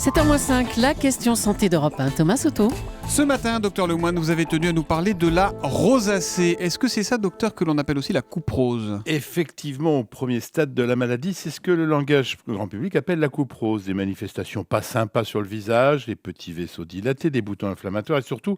7h05, la question santé d'Europe 1. Thomas Soto. Ce matin, docteur Lemoine, vous avez tenu à nous parler de la rosacée. Est-ce que c'est ça, docteur, que l'on appelle aussi la coupe rose ? Effectivement, au premier stade de la maladie, c'est ce que le langage grand public appelle la coupe rose. Des manifestations pas sympas sur le visage, des petits vaisseaux dilatés, des boutons inflammatoires et surtout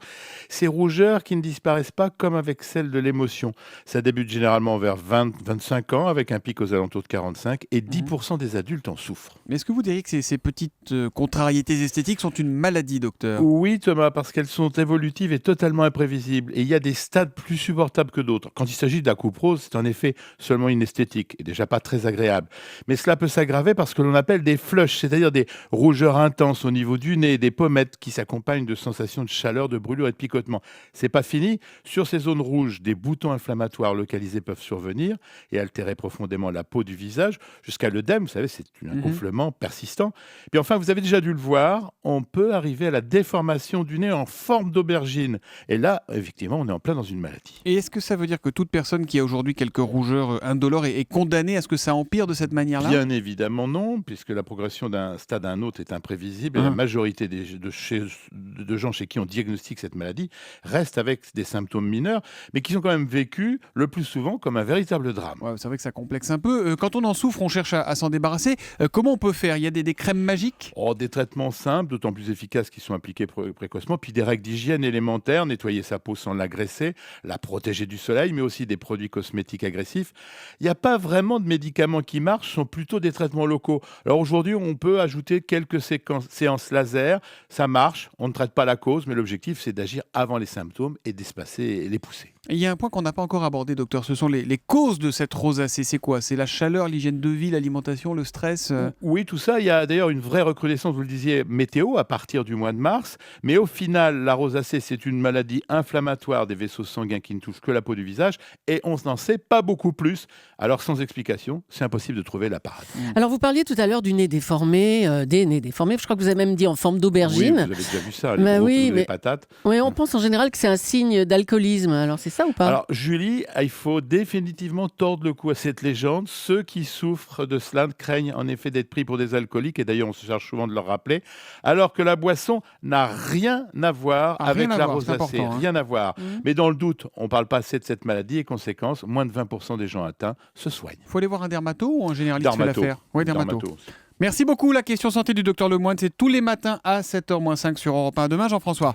ces rougeurs qui ne disparaissent pas comme avec celles de l'émotion. Ça débute généralement vers 20-25 ans avec un pic aux alentours de 45 et 10% des adultes en souffrent. Mais est-ce que vous diriez que ces petites contrariétés esthétiques sont une maladie, docteur ? Oui, Thomas, parce qu'elles sont évolutives et totalement imprévisibles. Et il y a des stades plus supportables que d'autres. Quand il s'agit de la coupe rose, c'est en effet seulement une esthétique et déjà pas très agréable. Mais cela peut s'aggraver parce que l'on appelle des flushs, c'est-à-dire des rougeurs intenses au niveau du nez, des pommettes qui s'accompagnent de sensations de chaleur, de brûlure et de picotement. C'est pas fini. Sur ces zones rouges, des boutons inflammatoires localisés peuvent survenir et altérer profondément la peau du visage jusqu'à l'œdème. Vous savez, c'est un gonflement persistant. Puis enfin, vous avez déjà dû le voir, on peut arriver à la déformation du nez en forme d'aubergine. Et là, effectivement, on est en plein dans une maladie. Et est-ce que ça veut dire que toute personne qui a aujourd'hui quelques rougeurs indolores est condamnée à ce que ça empire de cette manière-là ? Bien évidemment non, puisque la progression d'un stade à un autre est imprévisible et la majorité de gens chez qui on diagnostique cette maladie restent avec des symptômes mineurs, mais qui sont quand même vécus le plus souvent comme un véritable drame. Ouais, c'est vrai que ça complexe un peu. Quand on en souffre, on cherche à s'en débarrasser. Comment on peut faire ? Il y a des crèmes magiques ? Des traitements simples, d'autant plus efficaces qui sont appliqués précocement, puis des règles d'hygiène élémentaires, nettoyer sa peau sans l'agresser, la protéger du soleil, mais aussi des produits cosmétiques agressifs. Il n'y a pas vraiment de médicaments qui marchent, ce sont plutôt des traitements locaux. Alors aujourd'hui, on peut ajouter quelques séances laser, ça marche, on ne traite pas la cause, mais l'objectif c'est d'agir avant les symptômes et d'espacer et les pousser. Et il y a un point qu'on n'a pas encore abordé, docteur, ce sont les causes de cette rosacée. C'est quoi ? C'est la chaleur, l'hygiène de vie, l'alimentation, le stress Oui, tout ça. Il y a d'ailleurs une vraie recrudescence, vous le disiez, météo à partir du mois de mars. Mais au final, la rosacée, c'est une maladie inflammatoire des vaisseaux sanguins qui ne touche que la peau du visage et on n'en sait pas beaucoup plus. Alors sans explication, c'est impossible de trouver la parade. Alors vous parliez tout à l'heure du nez déformé, des nez déformés. Je crois que vous avez même dit en forme Oui, d'aubergine. vous avez déjà vu ça, les gros clous, les patates. Oui, on pense en général que c'est un signe d'alcoolisme. Alors c'est ça ou pas ? Alors Julie, il faut définitivement tordre le cou à cette légende. Ceux qui souffrent de cela craignent en effet d'être pris pour des alcooliques et d'ailleurs on se charge souvent de leur rappeler, alors que la boisson n'a rien à voir avec la rosacée, rien à voir. Mais dans le doute, on ne parle pas assez de cette maladie et conséquence, moins de 20% des gens atteints se soignent. Il faut aller voir un dermato ou un généraliste fait l'affaire ? Oui, dermato. Dermato. Merci beaucoup. La question santé du docteur Lemoine, c'est tous les matins à 7h-5 sur Europe 1. Demain, Jean-François.